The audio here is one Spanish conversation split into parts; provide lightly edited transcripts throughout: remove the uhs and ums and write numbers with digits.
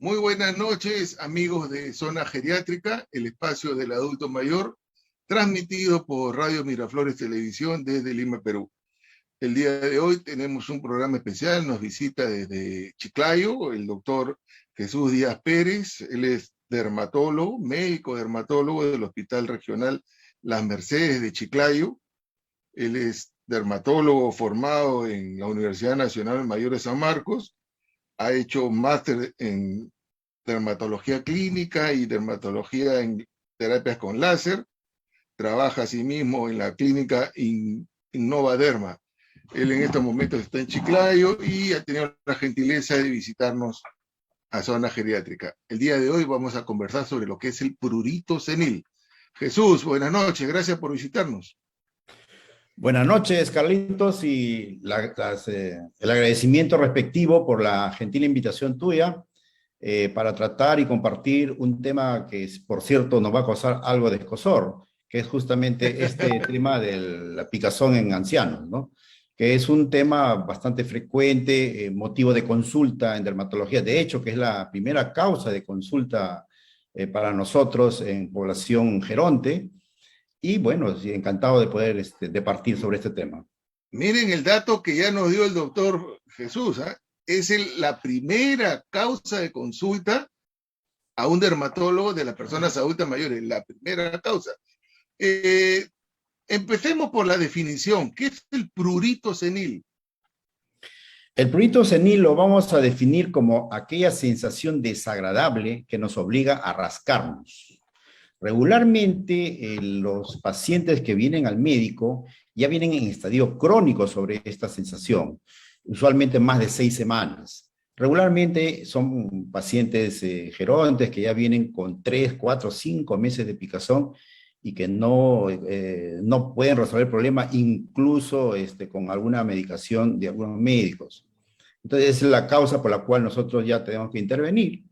Muy buenas noches, amigos de Zona Geriátrica, el espacio del adulto mayor, transmitido por Radio Miraflores Televisión desde Lima, Perú. El día de hoy tenemos un programa especial, nos visita desde Chiclayo el doctor Jesús Díaz Pérez. Él es dermatólogo, médico dermatólogo del Hospital Regional Las Mercedes de Chiclayo. Él es dermatólogo formado en la Universidad Nacional Mayor de San Marcos. Ha hecho máster en dermatología clínica y dermatología en terapias con láser. Trabaja asimismo en la clínica Innova Derma. Él en estos momentos está en Chiclayo y ha tenido la gentileza de visitarnos a Zona Geriátrica. El día de hoy vamos a conversar sobre lo que es el prurito senil. Jesús, buenas noches, gracias por visitarnos. Buenas noches, Carlitos, y el agradecimiento respectivo por la gentil invitación tuya para tratar y compartir un tema que, por cierto, nos va a causar algo de escozor, que es justamente este tema de la picazón en ancianos, ¿no? Que es un tema bastante frecuente, motivo de consulta en dermatología, de hecho, que es la primera causa de consulta para nosotros en población geronte. Y bueno, sí, encantado de poder departir sobre este tema. Miren el dato que ya nos dio el doctor Jesús, ¿eh? Es la primera causa de consulta a un dermatólogo de las personas adultas mayores, la primera causa. Empecemos por la definición. ¿Qué es el prurito senil? El prurito senil lo vamos a definir como aquella sensación desagradable que nos obliga a rascarnos. Regularmente los pacientes que vienen al médico ya vienen en estadio crónico sobre esta sensación, usualmente más de 6 semanas. Regularmente son pacientes gerontes que ya vienen con 3, 4, 5 meses de picazón y que no pueden resolver el problema incluso con alguna medicación de algunos médicos. Entonces, esa es la causa por la cual nosotros ya tenemos que intervenir.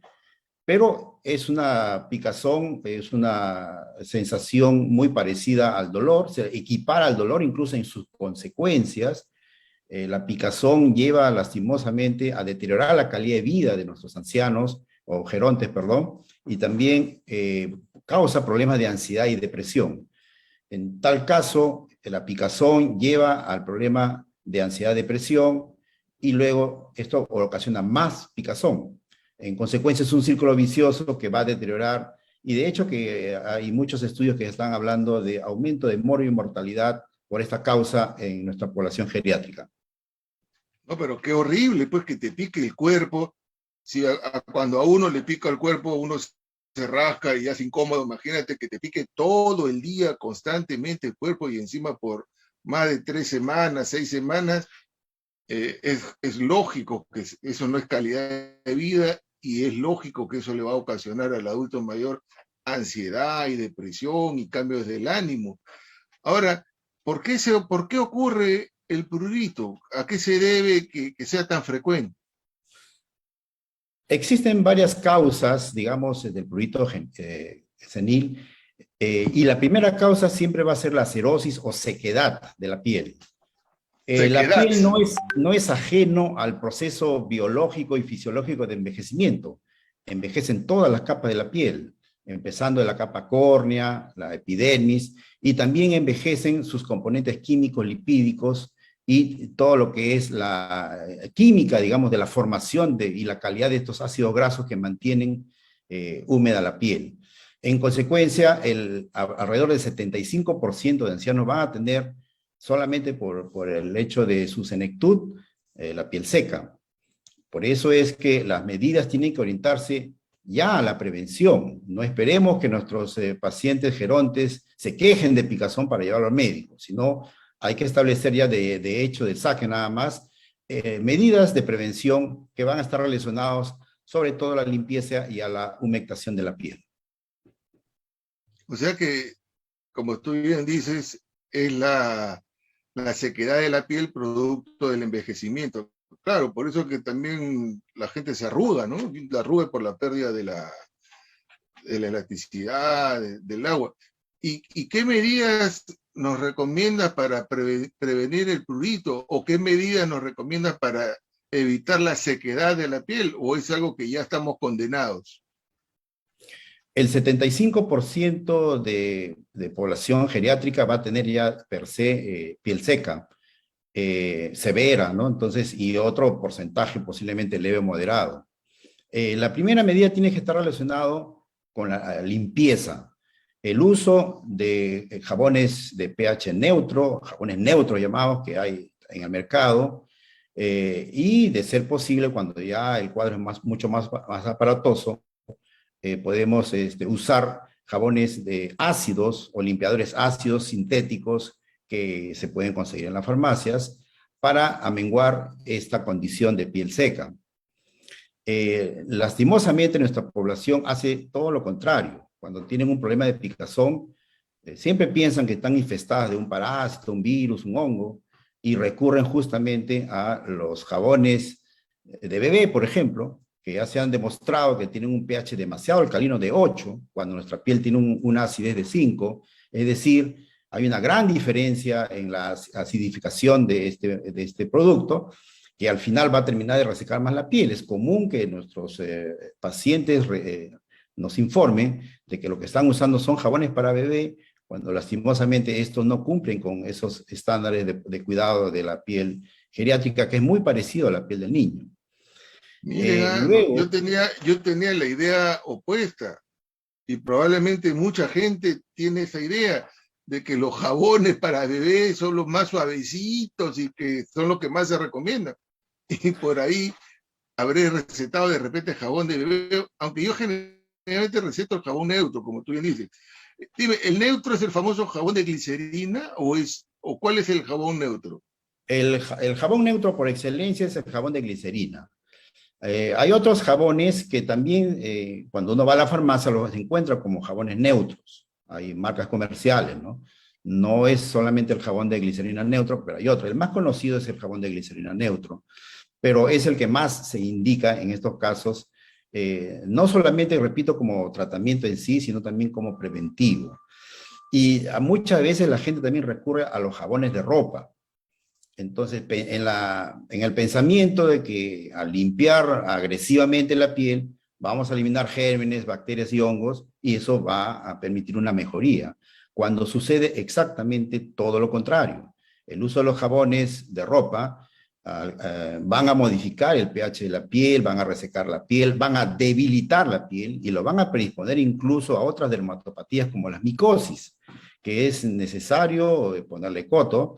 Pero es una picazón, es una sensación muy parecida al dolor, se equipara al dolor incluso en sus consecuencias. La picazón lleva lastimosamente a deteriorar la calidad de vida de nuestros ancianos, o gerontes, perdón, y también causa problemas de ansiedad y depresión. En tal caso, la picazón lleva al problema de ansiedad, depresión, y luego esto ocasiona más picazón. En consecuencia, es un círculo vicioso que va a deteriorar, y de hecho que hay muchos estudios que están hablando de aumento de morbo y mortalidad por esta causa en nuestra población geriátrica. No, pero qué horrible, pues, que te pique el cuerpo. Si cuando a uno le pica el cuerpo, uno se rasca y hace incómodo. Imagínate que te pique todo el día, constantemente el cuerpo y encima por más de 3 semanas, 6 semanas. Es lógico que eso no es calidad de vida y es lógico que eso le va a ocasionar al adulto mayor ansiedad y depresión y cambios del ánimo. Ahora, ¿por qué ocurre el prurito? ¿A qué se debe que sea tan frecuente? Existen varias causas, digamos, del prurito senil, y la primera causa siempre va a ser la cerosis o sequedad de la piel. La piel no es ajeno al proceso biológico y fisiológico de envejecimiento. Envejecen todas las capas de la piel, empezando de la capa córnea, la epidermis, y también envejecen sus componentes químicos, lipídicos, y todo lo que es la química, digamos, de la formación y la calidad de estos ácidos grasos que mantienen húmeda la piel. En consecuencia, alrededor del 75% de ancianos van a tener solamente por el hecho de su senectud, la piel seca. Por eso es que las medidas tienen que orientarse ya a la prevención. No esperemos que nuestros pacientes gerontes se quejen de picazón para llevarlo al médico, sino hay que establecer ya de hecho, de saque nada más, medidas de prevención que van a estar relacionadas sobre todo a la limpieza y a la humectación de la piel. O sea que, como tú bien dices, es la sequedad de la piel producto del envejecimiento. Claro, por eso que también la gente se arruga, ¿no? La arruga por la pérdida de la elasticidad, del agua. ¿Y qué medidas nos recomiendas para prevenir el prurito? ¿O qué medidas nos recomiendas para evitar la sequedad de la piel o es algo que ya estamos condenados? El 75% de población geriátrica va a tener ya per se piel seca, severa, ¿no? Entonces, y otro porcentaje posiblemente leve o moderado. La primera medida tiene que estar relacionado con la limpieza. El uso de jabones de pH neutro, jabones neutros llamados que hay en el mercado, y de ser posible, cuando ya el cuadro es mucho más aparatoso, podemos usar jabones de ácidos o limpiadores ácidos sintéticos que se pueden conseguir en las farmacias para amenguar esta condición de piel seca. Lastimosamente nuestra población hace todo lo contrario. Cuando tienen un problema de picazón, siempre piensan que están infestadas de un parásito, un virus, un hongo, y recurren justamente a los jabones de bebé, por ejemplo, que ya se han demostrado que tienen un pH demasiado alcalino de 8, cuando nuestra piel tiene una acidez de 5, es decir, hay una gran diferencia en la acidificación de este producto, que al final va a terminar de resecar más la piel. Es común que nuestros pacientes nos informen de que lo que están usando son jabones para bebé, cuando lastimosamente estos no cumplen con esos estándares de cuidado de la piel geriátrica, que es muy parecido a la piel del niño. Miren, Luego, yo tenía la idea opuesta y probablemente mucha gente tiene esa idea de que los jabones para bebés son los más suavecitos y que son los que más se recomiendan. Y por ahí habré recetado de repente jabón de bebé, aunque yo generalmente receto el jabón neutro, como tú bien dices. Dime, ¿el neutro es el famoso jabón de glicerina o cuál es el jabón neutro? el jabón neutro por excelencia es el jabón de glicerina. Hay otros jabones que también, cuando uno va a la farmacia, los encuentra como jabones neutros. Hay marcas comerciales, ¿no? No es solamente el jabón de glicerina neutro, pero hay otro. El más conocido es el jabón de glicerina neutro, pero es el que más se indica en estos casos, no solamente, repito, como tratamiento en sí, sino también como preventivo. Y muchas veces la gente también recurre a los jabones de ropa. Entonces, en el pensamiento de que al limpiar agresivamente la piel, vamos a eliminar gérmenes, bacterias y hongos, y eso va a permitir una mejoría, cuando sucede exactamente todo lo contrario. El uso de los jabones de ropa van a modificar el pH de la piel, van a resecar la piel, van a debilitar la piel y lo van a predisponer incluso a otras dermatopatías como la micosis, que es necesario ponerle coto.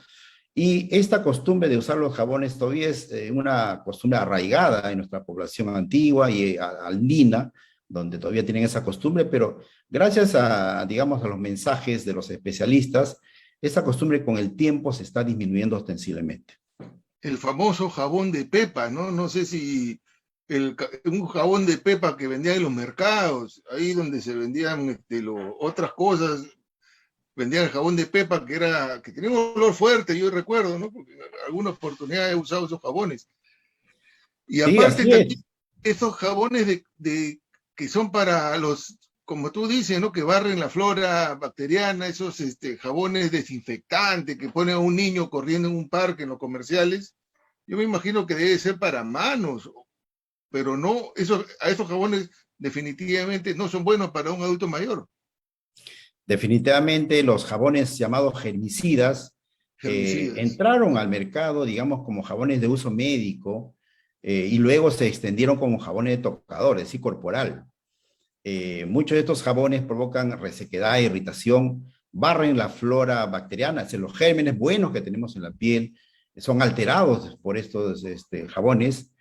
Y esta costumbre de usar los jabones todavía es una costumbre arraigada en nuestra población antigua y andina, donde todavía tienen esa costumbre, pero gracias a, digamos, a los mensajes de los especialistas, esa costumbre con el tiempo se está disminuyendo ostensiblemente. El famoso jabón de pepa, ¿no? No sé si un jabón de pepa que vendían en los mercados, ahí donde se vendían otras cosas, vendían el jabón de pepa que tenía un olor fuerte, yo recuerdo, ¿no? Porque en alguna oportunidad he usado esos jabones. Y Sí, aparte así también es. esos jabones que son para los, como tú dices, ¿no? Que barren la flora bacteriana, esos jabones desinfectantes que pone a un niño corriendo en un parque en los comerciales. Yo me imagino que debe ser para manos, pero no, a esos jabones definitivamente no son buenos para un adulto mayor. Definitivamente los jabones llamados germicidas Herbicidas. entraron al mercado, digamos, como jabones de uso médico, y luego se extendieron como jabones de tocador, es decir, corporal. Muchos de estos jabones provocan resequedad, irritación, barren la flora bacteriana, es decir, los gérmenes buenos que tenemos en la piel son alterados por estos jabones.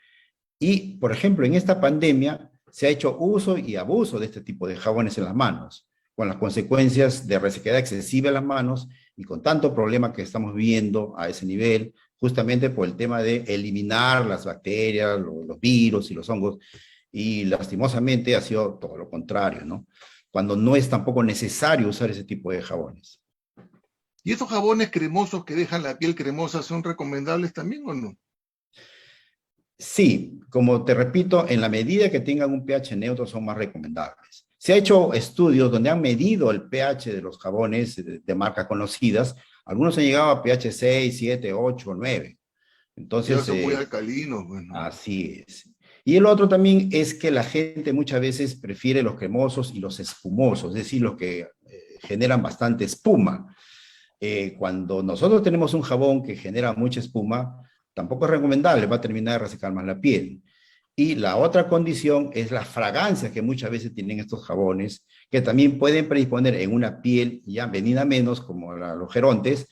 Y, por ejemplo, en esta pandemia se ha hecho uso y abuso de este tipo de jabones en las manos, con las consecuencias de resequedad excesiva en las manos y con tanto problema que estamos viendo a ese nivel, justamente por el tema de eliminar las bacterias, los virus y los hongos. Y lastimosamente ha sido todo lo contrario, ¿no? Cuando no es tampoco necesario usar ese tipo de jabones. ¿Y esos jabones cremosos que dejan la piel cremosa son recomendables también o no? Sí, como te repito, en la medida que tengan un pH neutro son más recomendables. Se ha hecho estudios donde han medido el pH de los jabones de marcas conocidas. Algunos han llegado a pH 6, 7, 8, 9. Ya Entonces, son muy alcalinos, bueno. así es. Y el otro también es que la gente muchas veces prefiere los cremosos y los espumosos, es decir, los que generan bastante espuma. Cuando nosotros tenemos un jabón que genera mucha espuma, tampoco es recomendable, va a terminar de resecar más la piel. Y la otra condición es la fragancia que muchas veces tienen estos jabones, que también pueden predisponer en una piel ya venida menos, como los gerontes,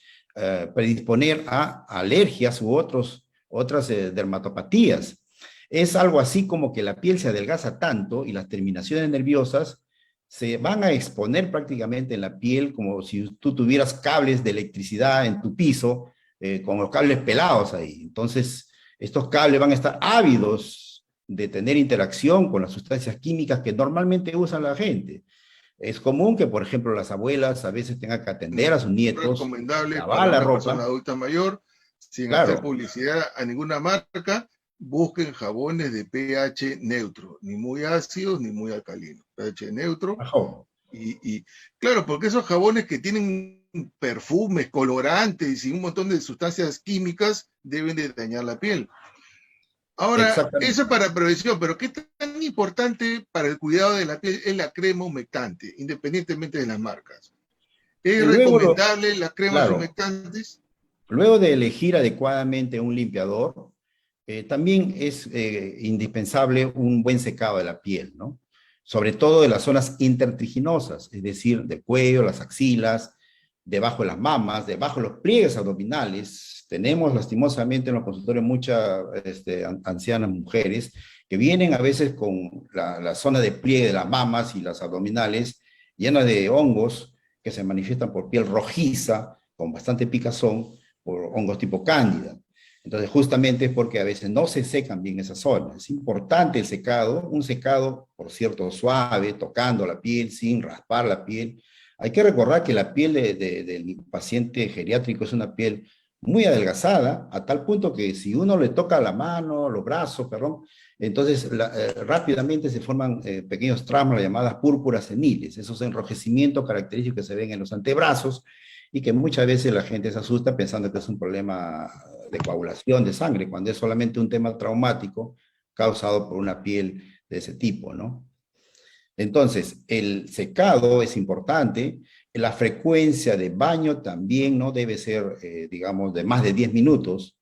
predisponer a alergias u otras dermatopatías. Es algo así como que la piel se adelgaza tanto y las terminaciones nerviosas se van a exponer prácticamente en la piel como si tú tuvieras cables de electricidad en tu piso, con los cables pelados ahí. Entonces, estos cables van a estar ávidos de tener interacción con las sustancias químicas que normalmente usa la gente. Es común que, por ejemplo, las abuelas a veces tengan que atender a sus nietos, Recomendable lavar para la una persona ropa, adulta mayor, sin hacer claro, publicidad a ninguna marca, busquen jabones de pH neutro, ni muy ácidos ni muy alcalinos, pH neutro. bajo. Y claro, porque esos jabones que tienen perfumes, colorantes y un montón de sustancias químicas deben de dañar la piel. Ahora, eso es Exactamente. para prevención, pero ¿qué tan importante para el cuidado de la piel es la crema humectante, independientemente de las marcas? ¿Es Luego, recomendable las cremas claro, humectantes? luego de elegir adecuadamente un limpiador, también es indispensable un buen secado de la piel, ¿no? Sobre todo de las zonas intertriginosas, es decir, del cuello, las axilas, debajo de las mamas, debajo de los pliegues abdominales. Tenemos lastimosamente en los consultorios muchas ancianas mujeres que vienen a veces con la zona de pliegue de las mamas y las abdominales llenas de hongos que se manifiestan por piel rojiza, con bastante picazón, por hongos tipo cándida. Entonces, justamente es porque a veces no se secan bien esas zonas. Es importante el secado, un secado, por cierto, suave, tocando la piel, sin raspar la piel. Hay que recordar que la piel del paciente geriátrico es una piel muy adelgazada, a tal punto que si uno le toca la mano, los brazos, perdón, entonces rápidamente se forman pequeños tramos, llamadas púrpuras seniles, esos enrojecimientos característicos que se ven en los antebrazos, y que muchas veces la gente se asusta pensando que es un problema de coagulación de sangre, cuando es solamente un tema traumático causado por una piel de ese tipo, ¿no? Entonces, el secado es importante, la frecuencia de baño también no debe ser, digamos, de más de 10 minutos,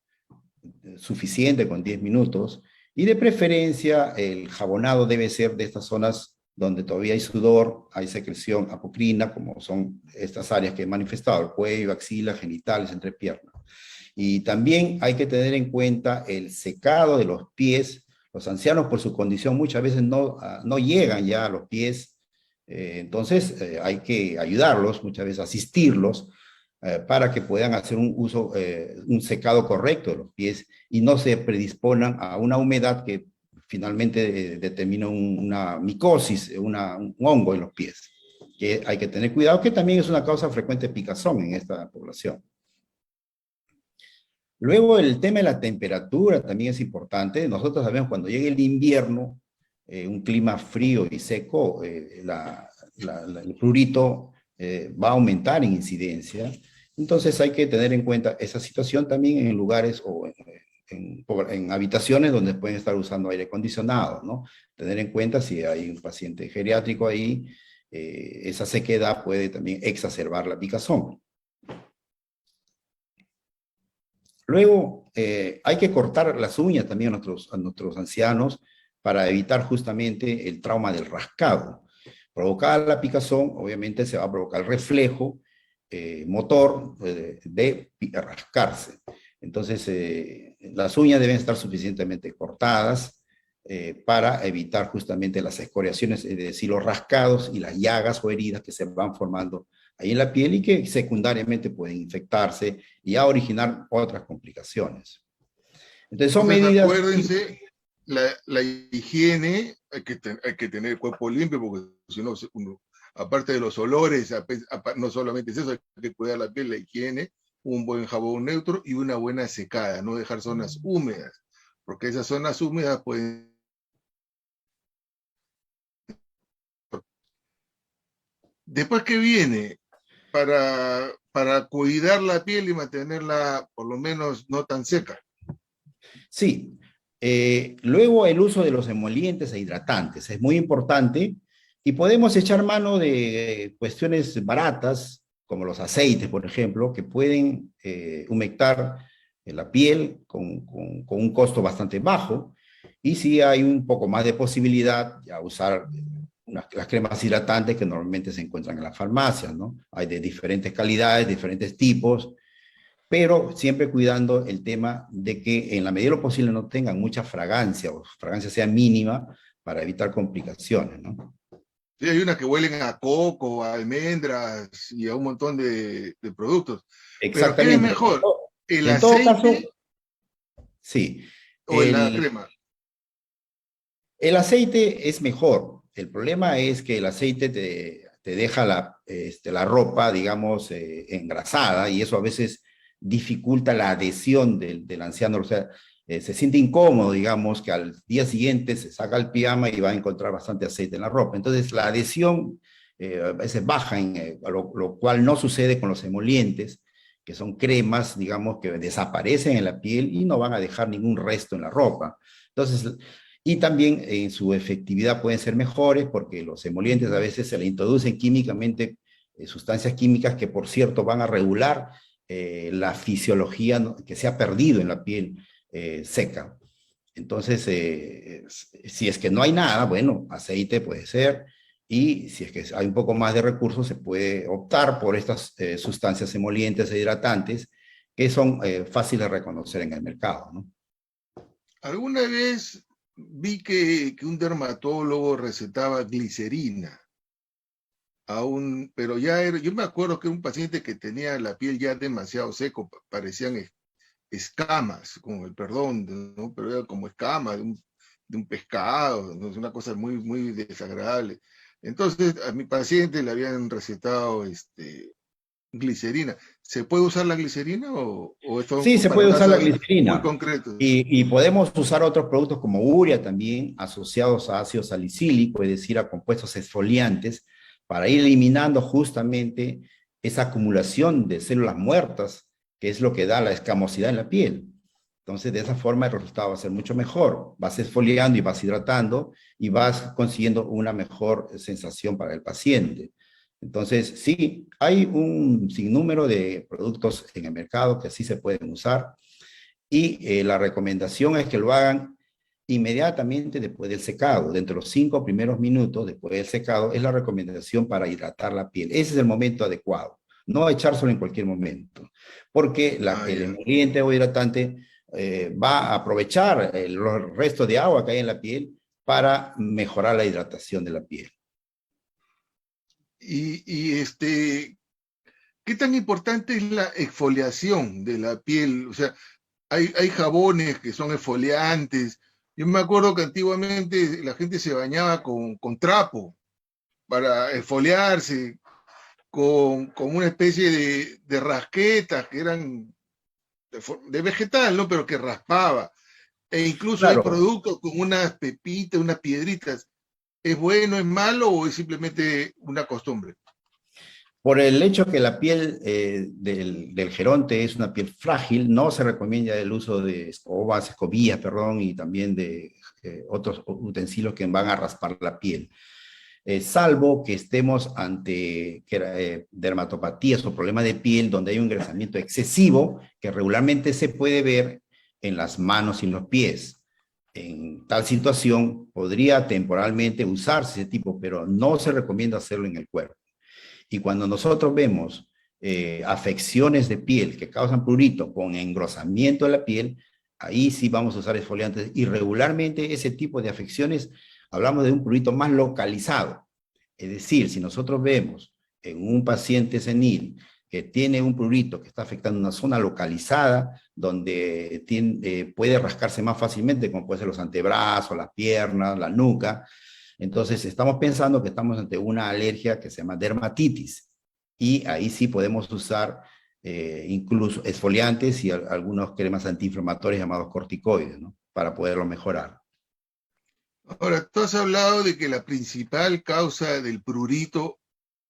suficiente con 10 minutos, y de preferencia el jabonado debe ser de estas zonas donde todavía hay sudor, hay secreción apocrina, como son estas áreas que he manifestado, el cuello, axila, genitales, entrepiernas. Y también hay que tener en cuenta el secado de los pies. Los ancianos por su condición muchas veces no llegan ya a los pies, entonces hay que ayudarlos, muchas veces asistirlos, para que puedan hacer un secado correcto de los pies y no se predispongan a una humedad que finalmente determina una micosis, un hongo en los pies, que hay que tener cuidado, que también es una causa frecuente de picazón en esta población. Luego el tema de la temperatura también es importante. Nosotros sabemos cuando llegue el invierno, un clima frío y seco, el prurito va a aumentar en incidencia. Entonces hay que tener en cuenta esa situación también en lugares o en habitaciones donde pueden estar usando aire acondicionado, ¿no? Tener en cuenta si hay un paciente geriátrico ahí, esa sequedad puede también exacerbar la picazón. Luego, hay que cortar las uñas también a nuestros ancianos para evitar justamente el trauma del rascado. Provocada la picazón, obviamente se va a provocar el reflejo motor de rascarse. Entonces, las uñas deben estar suficientemente cortadas para evitar justamente las escoriaciones, es decir, los rascados y las llagas o heridas que se van formando ahí en la piel y que secundariamente pueden infectarse y a originar otras complicaciones. Entonces son Entonces, medidas... acuérdense, la higiene, hay que tener el cuerpo limpio, porque si no, aparte de los olores, no solamente es eso, hay que cuidar la piel, la higiene, un buen jabón neutro y una buena secada, no dejar zonas húmedas, porque esas zonas húmedas pueden... Después que viene, para cuidar la piel y mantenerla por lo menos no tan seca. Sí. Luego el uso de los emolientes e hidratantes es muy importante y podemos echar mano de cuestiones baratas, como los aceites, por ejemplo, que pueden humectar la piel con un costo bastante bajo. Y si hay un poco más de posibilidad a usar las cremas hidratantes que normalmente se encuentran en las farmacias, ¿no? Hay de diferentes calidades, diferentes tipos, pero siempre cuidando el tema de que en la medida de lo posible no tengan mucha fragancia o su fragancia sea mínima para evitar complicaciones, ¿no? Sí, hay unas que huelen a coco, a almendras y a un montón de productos. Pero ¿qué es Exactamente. mejor? ¿El En todo caso, aceite sí, o la crema? el aceite es mejor. El problema es que el aceite te deja la ropa, digamos, engrasada y eso a veces dificulta la adhesión del anciano. O sea, se siente incómodo, digamos, que al día siguiente se saca el pijama y va a encontrar bastante aceite en la ropa. Entonces, la adhesión a veces baja, lo cual no sucede con los emolientes, que son cremas, digamos, que desaparecen en la piel y no van a dejar ningún resto en la ropa. Entonces, y también en su efectividad pueden ser mejores porque los emolientes a veces se le introducen químicamente sustancias químicas que, por cierto, van a regular la fisiología que se ha perdido en la piel seca. Entonces, si es que no hay nada, bueno, aceite puede ser, y si es que hay un poco más de recursos, se puede optar por estas sustancias emolientes e hidratantes que son fáciles de reconocer en el mercado, ¿no? Alguna vez vi que un dermatólogo recetaba glicerina pero ya era, yo me acuerdo que era un paciente que tenía la piel ya demasiado seco, parecían escamas, con el perdón, ¿no? Pero era como escamas de un pescado, ¿no? Es una cosa muy, muy desagradable. Entonces a mi paciente le habían recetado glicerina. ¿Se puede usar la glicerina o esto Sí, se para puede usar la casos muy glicerina concretos? y podemos usar otros productos como urea también asociados a ácido salicílico, es decir, a compuestos exfoliantes, para ir eliminando justamente esa acumulación de células muertas, que es lo que da la escamosidad en la piel. Entonces, de esa forma el resultado va a ser mucho mejor. Vas exfoliando y vas hidratando y vas consiguiendo una mejor sensación para el paciente. Entonces, sí, hay un sinnúmero de productos en el mercado que sí se pueden usar y la recomendación es que lo hagan inmediatamente después del secado. Dentro de los 5 primeros minutos después del secado es la recomendación para hidratar la piel. Ese es el momento adecuado. No echárselo en cualquier momento, porque Ah, el ya. emoliente o hidratante va a aprovechar el resto de agua que hay en la piel para mejorar la hidratación de la piel. ¿Qué tan importante es la exfoliación de la piel? O sea, hay jabones que son exfoliantes. Yo me acuerdo que antiguamente la gente se bañaba con trapo para exfoliarse, con una especie de rasquetas que eran de vegetal, ¿no? Pero que raspaba. E incluso hay Claro, productos con unas pepitas, unas piedritas. ¿Es bueno, es malo o es simplemente una costumbre? por el hecho que la piel del geronte es una piel frágil, no se recomienda el uso de escobillas, perdón, y también de otros utensilios que van a raspar la piel. Salvo que estemos ante dermatopatías o problemas de piel donde hay un engrosamiento excesivo que regularmente se puede ver en las manos y en los pies. En tal situación podría temporalmente usarse ese tipo, pero no se recomienda hacerlo en el cuerpo. Y cuando nosotros vemos afecciones de piel que causan prurito con engrosamiento de la piel, ahí sí vamos a usar exfoliantes. Y regularmente ese tipo de afecciones, hablamos de un prurito más localizado. Es decir, si nosotros vemos en un paciente senil que tiene un prurito que está afectando una zona localizada, donde puede rascarse más fácilmente, como puede ser los antebrazos, las piernas, la nuca, entonces, estamos pensando que estamos ante una alergia que se llama dermatitis y ahí sí podemos usar incluso exfoliantes y algunos cremas antiinflamatorios llamados corticoides, ¿no? Para poderlo mejorar. Ahora, tú has hablado de que la principal causa del prurito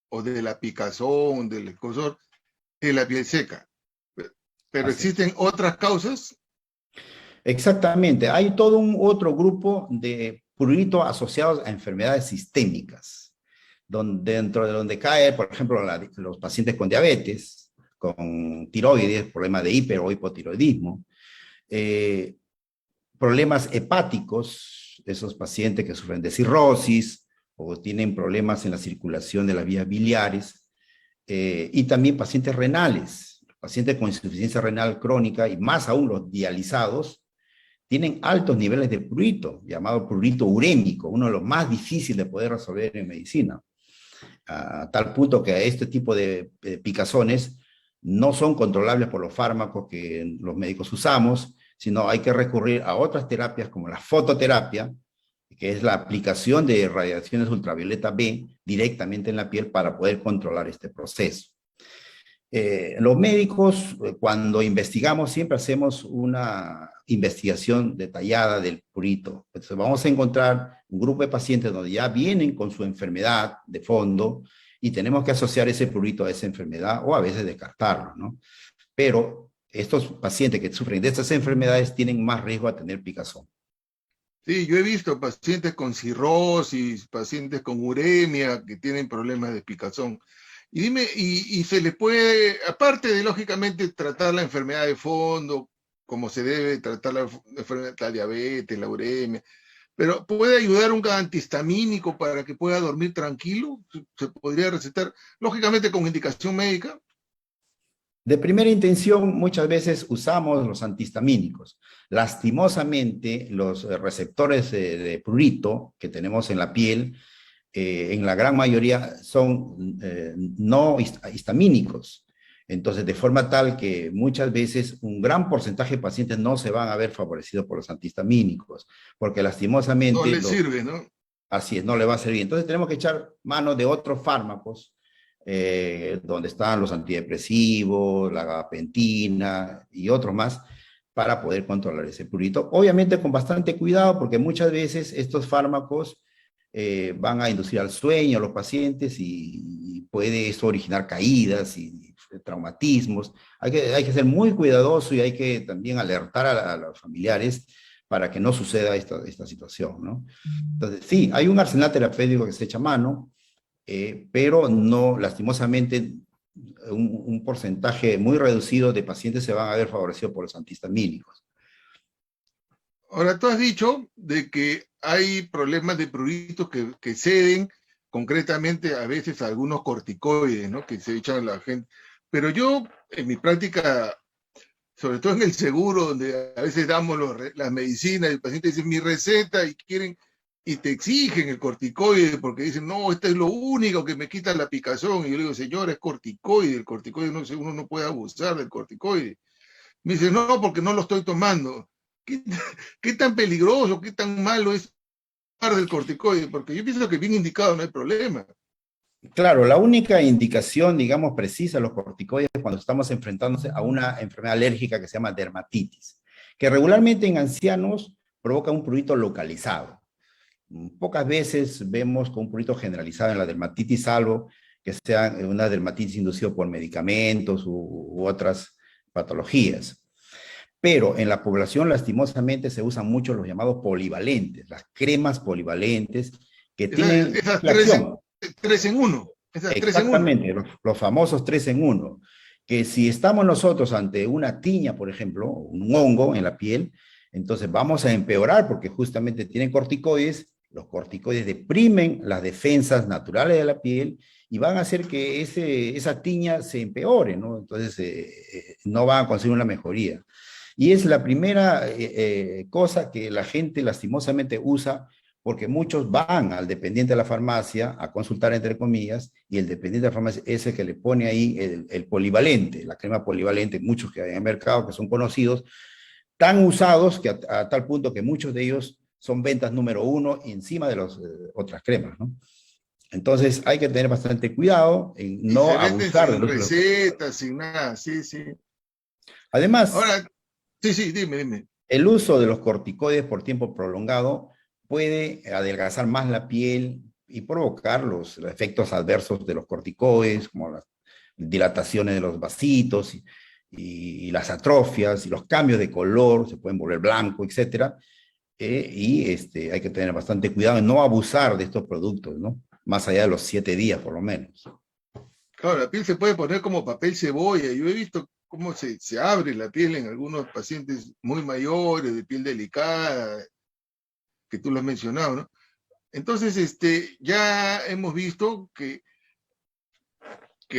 o de la picazón, del escozor, es la piel seca. Pero Así es. existen otras causas. Exactamente. Hay todo un otro grupo de pruritos asociados a enfermedades sistémicas, dentro de donde cae, por ejemplo, los pacientes con diabetes, con tiroides, problemas de hiper o hipotiroidismo, eh, problemas hepáticos, esos pacientes que sufren de cirrosis o tienen problemas en la circulación de las vías biliares, y también pacientes renales, pacientes con insuficiencia renal crónica y más aún los dializados, tienen altos niveles de prurito, llamado prurito urémico, uno de los más difíciles de poder resolver en medicina, a tal punto que este tipo de picazones no son controlables por los fármacos que los médicos usamos, sino hay que recurrir a otras terapias como la fototerapia, que es la aplicación de radiaciones ultravioleta B directamente en la piel para poder controlar este proceso. Los médicos, cuando investigamos, siempre hacemos una investigación detallada del prurito. Entonces vamos a encontrar un grupo de pacientes donde ya vienen con su enfermedad de fondo y tenemos que asociar ese prurito a esa enfermedad o a veces descartarlo, ¿no? Pero estos pacientes que sufren de estas enfermedades tienen más riesgo a tener picazón. Sí, yo he visto pacientes con cirrosis, pacientes con uremia que tienen problemas de picazón. Y dime, y se les puede, aparte de lógicamente tratar la enfermedad de fondo, como se debe tratar la enfermedad, la diabetes, la uremia, pero ¿puede ayudar un antihistamínico para que pueda dormir tranquilo? ¿Se podría recetar, lógicamente con indicación médica? De primera intención, muchas veces usamos los antihistamínicos. Lastimosamente, los receptores de prurito que tenemos en la piel, en la gran mayoría son no histamínicos. Entonces, de forma tal que muchas veces un gran porcentaje de pacientes no se van a ver favorecidos por los antihistamínicos, porque No lastimosamente, le sirve, ¿no? así es, no le va a servir. Entonces, tenemos que echar mano de otros fármacos, donde están los antidepresivos, la gabapentina y otros más, para poder controlar ese prurito. Obviamente con bastante cuidado, porque muchas veces estos fármacos van a inducir al sueño a los pacientes y puede eso originar caídas y traumatismos. Hay que ser muy cuidadoso y hay que también alertar a los familiares para que no suceda esta situación, ¿no? Entonces, sí, hay un arsenal terapéutico que se echa a mano, pero no, lastimosamente, un porcentaje muy reducido de pacientes se van a ver favorecidos por los antihistamínicos. Ahora, tú has dicho de que hay problemas de pruritos que ceden concretamente a veces a algunos corticoides, ¿no? Que se echan a la gente. Pero yo, en mi práctica, sobre todo en el seguro, donde a veces damos las medicinas, y el paciente dice mi receta y quieren, y te exigen el corticoide porque dicen, no, este es lo único que me quita la picazón. Y yo le digo, señor, es corticoide, el corticoide no, uno no puede abusar del corticoide. Me dice, no, porque no lo estoy tomando. ¿Qué, qué tan peligroso, qué tan malo es del corticoide? Porque yo pienso que bien indicado no hay problema. Claro, la única indicación, digamos, precisa de los corticoides es cuando estamos enfrentándose a una enfermedad alérgica que se llama dermatitis, que regularmente en ancianos provoca un prurito localizado. Pocas veces vemos con un prurito generalizado en la dermatitis, salvo que sea una dermatitis inducida por medicamentos u otras patologías. Pero en la población, lastimosamente, se usan mucho los llamados polivalentes, las cremas polivalentes que tienen Esas acción. tres en uno. Esas tres en uno. Exactamente, los famosos 3 en 1, que si estamos nosotros ante una tiña, por ejemplo, un hongo en la piel, entonces vamos a empeorar porque justamente tienen corticoides, los corticoides deprimen las defensas naturales de la piel y van a hacer que esa tiña se empeore, ¿no? Entonces no van a conseguir una mejoría. Y es la primera cosa que la gente lastimosamente usa porque muchos van al dependiente de la farmacia a consultar, entre comillas, y el dependiente de la farmacia es el que le pone ahí el polivalente, la crema polivalente, muchos que hay en el mercado, que son conocidos, tan usados que a tal punto que muchos de ellos son ventas número 1 encima de las otras cremas, ¿no? Entonces hay que tener bastante cuidado en Y no se venden abusar sin del uso de los recetas, corticoides. sin nada. Sí, sí. Además, Ahora, sí, sí, dime, dime. el uso de los corticoides por tiempo prolongado puede adelgazar más la piel y provocar los efectos adversos de los corticoides, como las dilataciones de los vasitos y las atrofias y los cambios de color, se pueden volver blanco, etcétera. Hay que tener bastante cuidado en no abusar de estos productos, ¿no? Más allá de los 7 días, por lo menos. Claro, la piel se puede poner como papel cebolla. Yo he visto cómo se abre la piel en algunos pacientes muy mayores, de piel delicada, que tú lo has mencionado, ¿no? Entonces, ya hemos visto que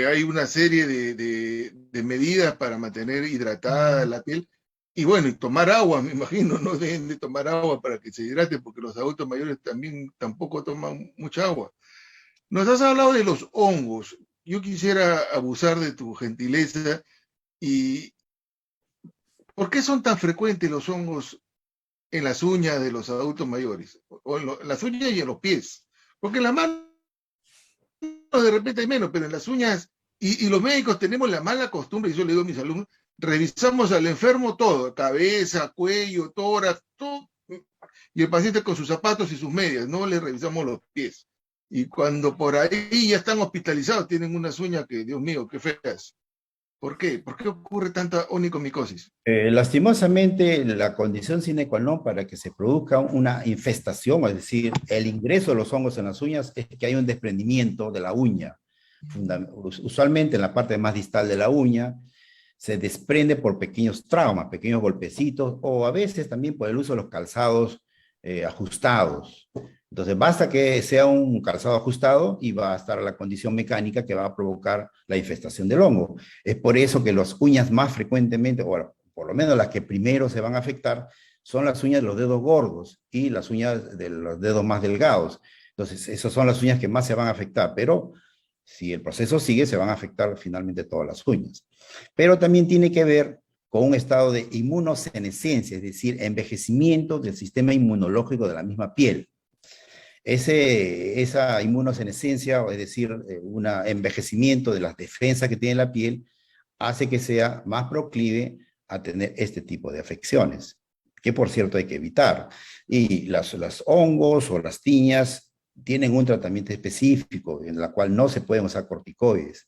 hay una serie de medidas para mantener hidratada la piel. Y bueno, y tomar agua, me imagino, no deben de tomar agua para que se hidrate, porque los adultos mayores también tampoco toman mucha agua. Nos has hablado de los hongos. Yo quisiera abusar de tu gentileza y ¿por qué son tan frecuentes los hongos en las uñas de los adultos mayores? O en las uñas y en los pies. Porque en las manos de repente hay menos, pero en las uñas, y los médicos tenemos la mala costumbre, y yo le digo a mis alumnos, revisamos al enfermo todo, cabeza, cuello, tórax, todo, y el paciente con sus zapatos y sus medias, no le revisamos los pies. Y cuando por ahí ya están hospitalizados, tienen unas uñas que, Dios mío, qué feas. ¿Por qué? ¿Por qué ocurre tanta onicomicosis? Lastimosamente, la condición sine qua non para que se produzca una infestación, es decir, el ingreso de los hongos en las uñas, es que hay un desprendimiento de la uña. Usualmente en la parte más distal de la uña se desprende por pequeños traumas, pequeños golpecitos, o a veces también por el uso de los calzados ajustados. Entonces basta que sea un calzado ajustado y va a estar la condición mecánica que va a provocar la infestación del hongo. Es por eso que las uñas más frecuentemente, o por lo menos las que primero se van a afectar, son las uñas de los dedos gordos y las uñas de los dedos más delgados. Entonces, esas son las uñas que más se van a afectar, pero si el proceso sigue, se van a afectar finalmente todas las uñas. Pero también tiene que ver con un estado de inmunosenescencia, es decir, envejecimiento del sistema inmunológico de la misma piel. Esa inmunosenescencia, es decir, un envejecimiento de las defensas que tiene la piel, hace que sea más proclive a tener este tipo de afecciones, que por cierto hay que evitar. Y las hongos o las tiñas tienen un tratamiento específico en la cual no se pueden usar corticoides.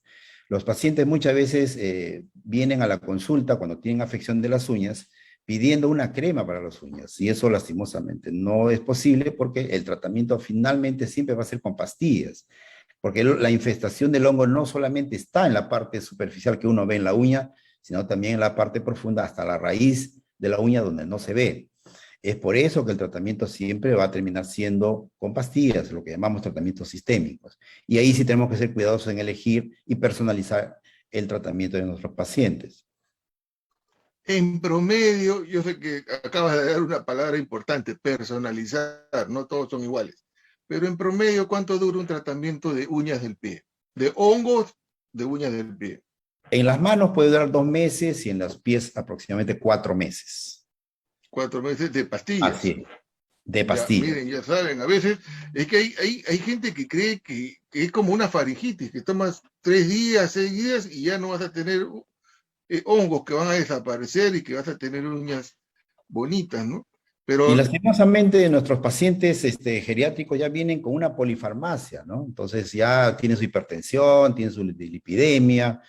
Los pacientes muchas veces vienen a la consulta cuando tienen afección de las uñas pidiendo una crema para las uñas, y eso lastimosamente no es posible porque el tratamiento finalmente siempre va a ser con pastillas, porque la infestación del hongo no solamente está en la parte superficial que uno ve en la uña, sino también en la parte profunda hasta la raíz de la uña donde no se ve. Es por eso que el tratamiento siempre va a terminar siendo con pastillas, lo que llamamos tratamientos sistémicos. Y ahí sí tenemos que ser cuidadosos en elegir y personalizar el tratamiento de nuestros pacientes. En promedio, yo sé que acabas de dar una palabra importante, personalizar, no todos son iguales, pero en promedio, ¿cuánto dura un tratamiento de uñas del pie? De hongos de uñas del pie. En las manos puede durar 2 meses y en los pies aproximadamente 4 meses. 4 meses de pastillas. Así es, de Ya, pastillas. miren, ya saben, a veces es que hay gente que cree que es como una faringitis, que tomas 3 días, 6 días y ya no vas a tener hongos que van a desaparecer y que vas a tener uñas bonitas, ¿no? Y Pero lastimosamente nuestros pacientes geriátricos ya vienen con una polifarmacia, ¿no? Entonces ya tienen su hipertensión, tienen su lipidemia,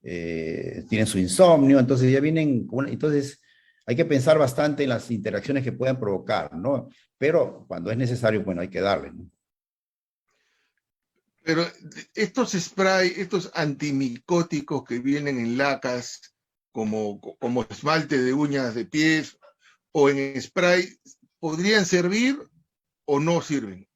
tienen su insomnio, entonces ya vienen con entonces hay que pensar bastante en las interacciones que puedan provocar, ¿no? Pero cuando es necesario, bueno, hay que darle, ¿no? Pero estos spray, estos antimicóticos que vienen en lacas, como esmalte de uñas de pies o en spray, ¿podrían servir o no sirven?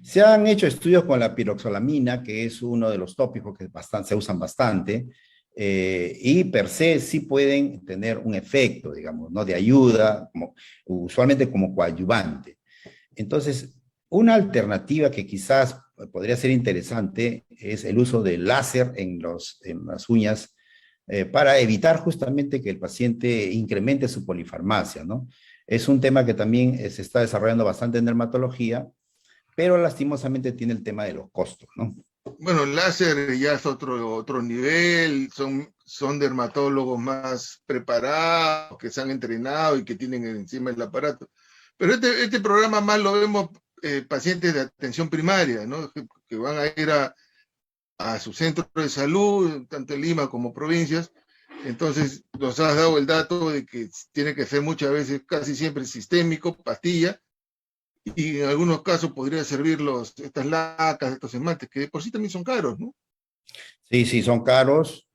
Se han hecho estudios con la piroxolamina, que es uno de los tópicos que se usan bastante, y per se sí pueden tener un efecto, digamos, ¿no? De ayuda, usualmente como coadyuvante. Entonces, una alternativa que quizás podría ser interesante es el uso de láser en las uñas para evitar justamente que el paciente incremente su polifarmacia, ¿no? Es un tema que también se está desarrollando bastante en dermatología, pero lastimosamente tiene el tema de los costos, ¿no? Bueno, el láser ya es otro nivel, son dermatólogos más preparados, que se han entrenado y que tienen encima el aparato. Pero este programa más lo vemos pacientes de atención primaria, ¿no? Que van a ir a su centro de salud, tanto en Lima como provincias, Entonces, nos has dado el dato de que tiene que ser muchas veces, casi siempre sistémico, pastilla, y en algunos casos podría servir estas lacas, estos esmaltes, que de por sí también son caros, ¿no? Sí, sí, son caros,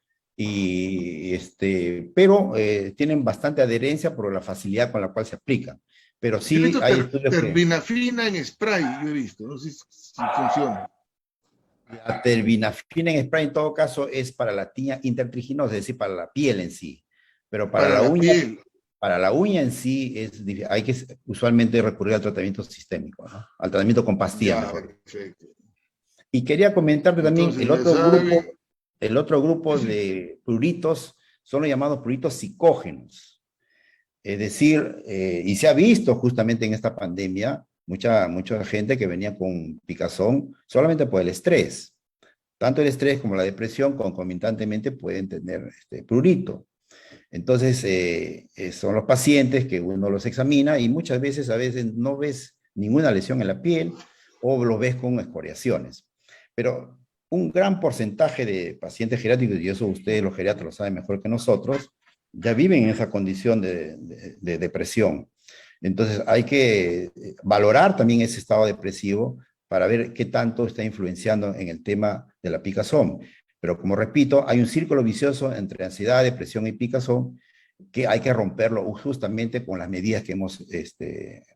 pero tienen bastante adherencia por la facilidad con la cual se aplican. Pero Yo he sí visto hay estudios que terbinafina en spray, yo he visto, no sé si funciona. la terbinafina en spray en todo caso es para la tiña intertriginosa, es decir, para la piel en sí. Pero Para la piel. para la uña en sí, hay que usualmente recurrir al tratamiento sistémico, ¿no? Al tratamiento con pastillas, Ya, mejor. perfecto. Y quería comentarte también Entonces, ya saben, el otro sí, grupo sí, de pruritos son los llamados pruritos psicógenos. Es decir, y se ha visto justamente en esta pandemia, mucha gente que venía con picazón solamente por el estrés. Tanto el estrés como la depresión concomitantemente pueden tener prurito. Entonces, son los pacientes que uno los examina y muchas veces, a veces no ves ninguna lesión en la piel o lo ves con escoriaciones. Pero un gran porcentaje de pacientes geriátricos, y eso ustedes los geriatras lo saben mejor que nosotros, ya viven en esa condición de depresión. Entonces, hay que valorar también ese estado depresivo para ver qué tanto está influenciando en el tema de la picazón. Pero como repito, hay un círculo vicioso entre ansiedad, depresión y picazón que hay que romperlo justamente con las medidas que hemos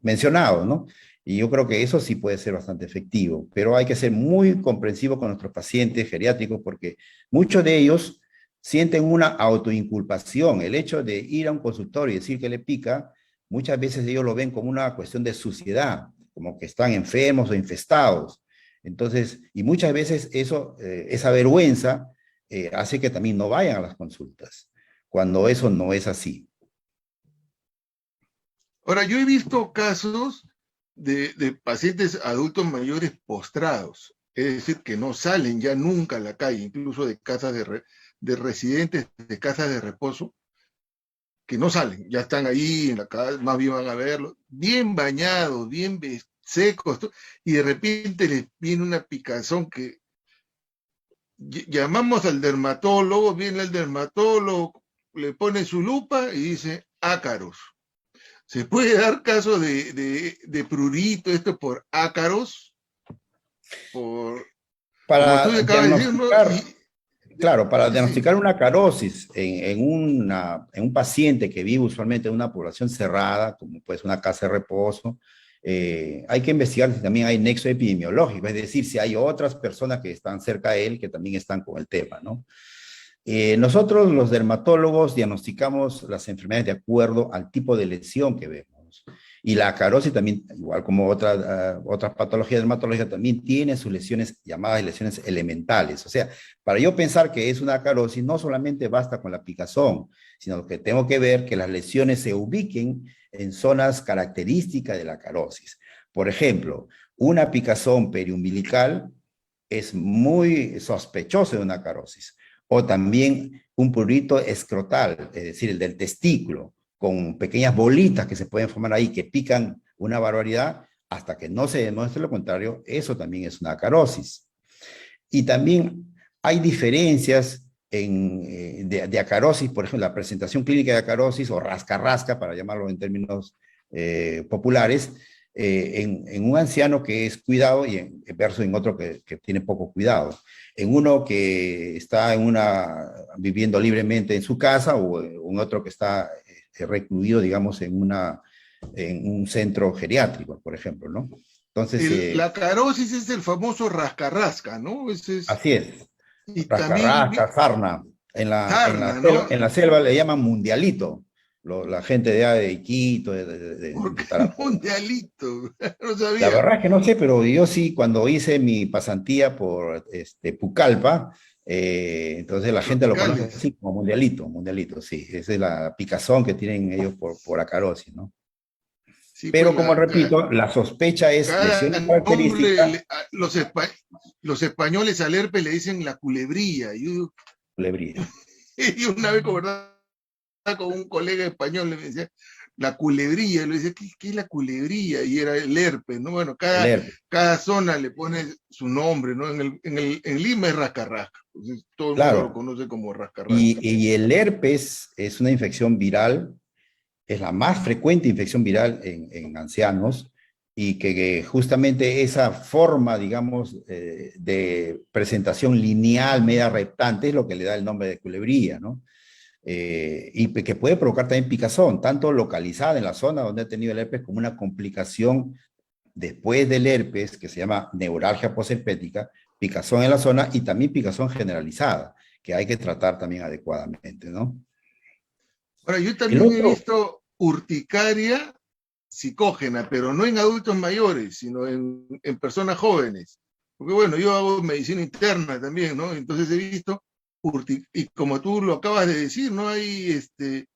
mencionado, ¿no? Y yo creo que eso sí puede ser bastante efectivo, pero hay que ser muy comprensivo con nuestros pacientes geriátricos porque muchos de ellos sienten una autoinculpación. El hecho de ir a un consultorio y decir que le pica, muchas veces ellos lo ven como una cuestión de suciedad, como que están enfermos o infestados. Entonces, y muchas veces esa vergüenza hace que también no vayan a las consultas, cuando eso no es así. ahora yo he visto casos de pacientes adultos mayores postrados, es decir, que no salen ya nunca a la calle, incluso de casas de residentes, de casas de reposo, que no salen, ya están ahí en la casa, más bien van a verlo, bien bañados, bien secos, y de repente les viene una picazón que llamamos al dermatólogo, viene el dermatólogo, le pone su lupa y dice ácaros. ¿Se puede dar caso de prurito, esto por ácaros? Por, como tú Para acabas de decir, ¿no? diagnosticar, claro, para Sí, sí. diagnosticar una carosis en un paciente que vive usualmente en una población cerrada, como pues una casa de reposo, hay que investigar si también hay nexo epidemiológico, es decir, si hay otras personas que están cerca de él que también están con el tema, ¿no? Nosotros los dermatólogos diagnosticamos las enfermedades de acuerdo al tipo de lesión que vemos. Y la acarosis también, igual como otras patologías dermatológicas, también tiene sus lesiones llamadas lesiones elementales. O sea, para yo pensar que es una acarosis, no solamente basta con la picazón, sino que tengo que ver que las lesiones se ubiquen en zonas características de la acarosis. Por ejemplo, una picazón periumbilical es muy sospechosa de una acarosis o también un prurito escrotal, es decir, el del testículo, con pequeñas bolitas que se pueden formar ahí, que pican una barbaridad, hasta que no se demuestre lo contrario, eso también es una acarosis. Y también hay diferencias de acarosis, por ejemplo, la presentación clínica de acarosis o rasca-rasca, para llamarlo en términos populares, en un anciano que es cuidado y versus en otro que tiene poco cuidado. En uno que está viviendo libremente en su casa o en otro que está recluido, digamos, en un centro geriátrico, por ejemplo, ¿no? Entonces, La carosis es el famoso rascarrasca, ¿no? Ese es, así es. y también Rascarrasca, sarna. sarna, ¿no? En la selva le llaman mundialito. La gente de Iquitos, Porque de Tarapoto. mundialito, no La sabía. verdad es que no sé, pero yo sí, cuando hice mi pasantía por Pucallpa, entonces la gente lo conoce Tropicales. así como mundialito, mundialito, sí. Esa es la picazón que tienen ellos por acarosis, ¿no? Sí, pues Pero como repito, la sospecha es cada lesiones nombre, características, los españoles al herpes le dicen la culebrilla. Yo, culebría. y una vez conversaba con un colega español, le decía, la culebrilla, le decía, ¿qué es la culebrilla? Y era el herpes, ¿no? Bueno, El herpes. cada zona le pone su nombre, ¿no? En Lima es rascarrasca, pues todo el mundo lo Claro. conoce como rascarrasca. Y el herpes es una infección viral, es la más frecuente infección viral en ancianos, y que justamente esa forma, digamos, de presentación lineal, media reptante, es lo que le da el nombre de culebrilla, ¿no? Y que puede provocar también picazón, tanto localizada en la zona donde ha tenido el herpes como una complicación después del herpes, que se llama neuralgia posherpética, picazón en la zona y también picazón generalizada, que hay que tratar también adecuadamente, ¿no? Ahora, yo El también he otro, visto urticaria psicógena, pero no en adultos mayores, sino en personas jóvenes. Porque bueno, yo hago medicina interna también, ¿no? Entonces he visto, y como tú lo acabas de decir, ¿no? Hay, en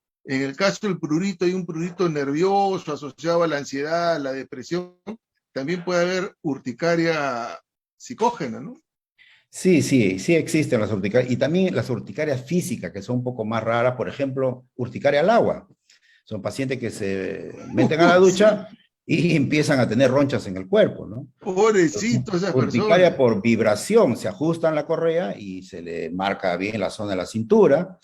el caso del prurito, hay un prurito nervioso asociado a la ansiedad, a la depresión. También puede haber urticaria psicógena, ¿no? sí existen las urticarias, y también las urticarias físicas, que son un poco más raras, por ejemplo, urticaria al agua. Son pacientes que se meten a la Sí, ducha y empiezan a tener ronchas en el cuerpo, ¿no? pobrecito esas Urticaria personas. por vibración, se ajustan la correa y se le marca bien la zona de la cintura,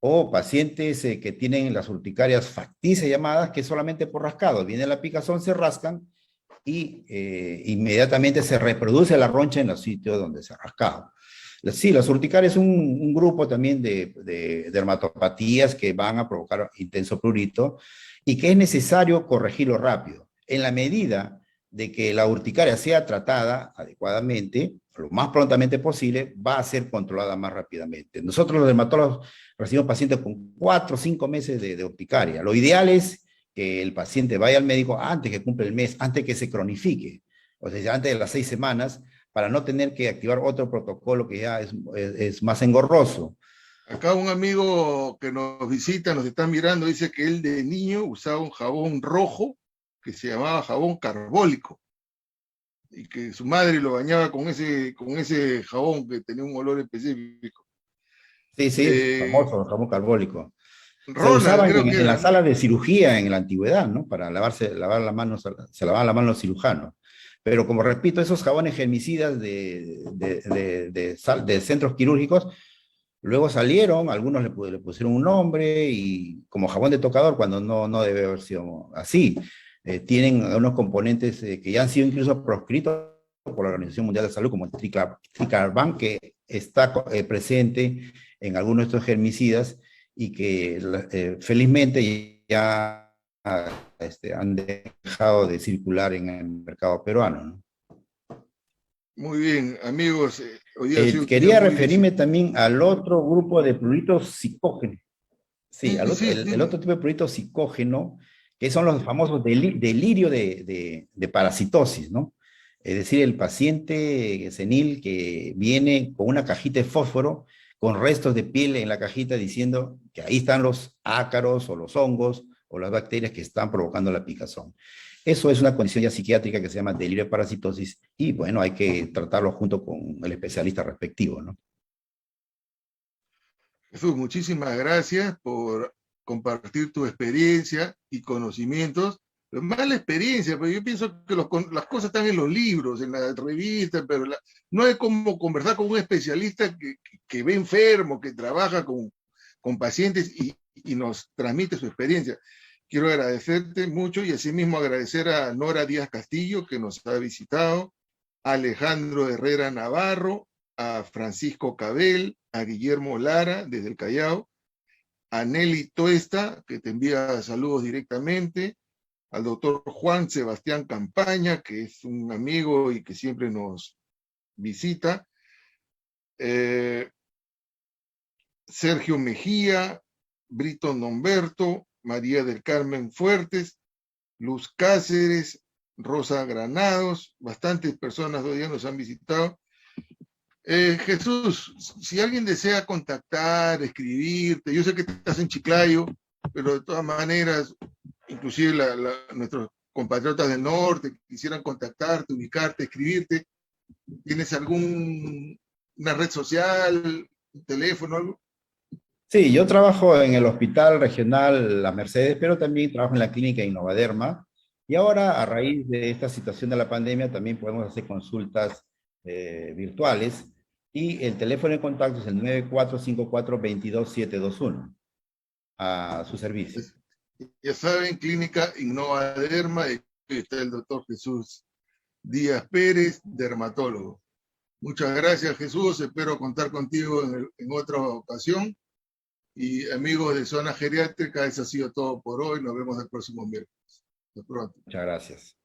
o pacientes que tienen las urticarias facticias llamadas, que solamente por rascado, viene la picazón, se rascan y inmediatamente se reproduce la roncha en los sitios donde se ha rascado. Sí, las urticarias es un grupo también de dermatopatías que van a provocar intenso prurito y que es necesario corregirlo rápido. En la medida de que la urticaria sea tratada adecuadamente, lo más prontamente posible, va a ser controlada más rápidamente. Nosotros los dermatólogos recibimos pacientes con 4 o 5 meses de urticaria. Lo ideal es que el paciente vaya al médico antes que cumple el mes, antes que se cronifique, o sea, antes de las 6 semanas, para no tener que activar otro protocolo que ya es más engorroso. Acá un amigo que nos visita, nos está mirando, dice que él de niño usaba un jabón rojo que se llamaba jabón carbólico y que su madre lo bañaba con ese jabón que tenía un olor específico. Sí, sí, Eh, famoso jabón carbólico. Se Ronald, usaba creo que en era, las ¿no? salas de cirugía en la antigüedad, ¿no? Para lavar las manos, se lavaban las manos los cirujanos. Pero como repito, esos jabones germicidas de centros quirúrgicos, luego salieron, algunos le pusieron un nombre y como jabón de tocador, cuando no debe haber sido así. Tienen unos componentes que ya han sido incluso proscritos por la Organización Mundial de Salud, como el tricarbán, que está presente en algunos de estos germicidas y que felizmente ya han dejado de circular en el mercado peruano, ¿no? Muy bien, amigos, hoy día ha sido un día Quería muy referirme también al otro grupo de pruritos psicógenos. Sí, sí, sí, el otro tipo de prurito psicógeno, que son los famosos delirio de parasitosis, ¿no? Es decir, el paciente senil que viene con una cajita de fósforo con restos de piel en la cajita diciendo que ahí están los ácaros o los hongos o las bacterias que están provocando la picazón. Eso es una condición ya psiquiátrica que se llama delirio de parasitosis y bueno, hay que tratarlo junto con el especialista respectivo, ¿no? Jesús, muchísimas gracias por compartir tu experiencia y conocimientos. Pero más la experiencia, pero yo pienso que las cosas están en los libros, en las revistas, pero no hay como conversar con un especialista que ve enfermo, que trabaja con pacientes y nos transmite su experiencia. Quiero agradecerte mucho y asimismo agradecer a Nora Díaz Castillo, que nos ha visitado, a Alejandro Herrera Navarro, a Francisco Cabel, a Guillermo Lara desde el Callao, a Nelly Tuesta, que te envía saludos directamente, al doctor Juan Sebastián Campaña, que es un amigo y que siempre nos visita, eh, Sergio Mejía, Brito Nomberto, María del Carmen Fuertes, Luz Cáceres, Rosa Granados, bastantes personas hoy día nos han visitado. Jesús, si alguien desea contactar, escribirte, yo sé que estás en Chiclayo, pero de todas maneras, inclusive nuestros compatriotas del norte quisieran contactarte, ubicarte, escribirte, ¿tienes alguna red social, un teléfono, algo? Sí, yo trabajo en el Hospital Regional La Mercedes, pero también trabajo en la clínica Innovaderma. Y ahora, a raíz de esta situación de la pandemia, también podemos hacer consultas virtuales. Y el teléfono de contacto es el 9454-22721, a su servicio. Ya saben, Clínica Innovaderma, está el doctor Jesús Díaz Pérez, dermatólogo. Muchas gracias, Jesús. Espero contar contigo en otra ocasión. Y amigos de Zona Geriátrica, eso ha sido todo por hoy. Nos vemos el próximo miércoles. Hasta pronto. Muchas gracias.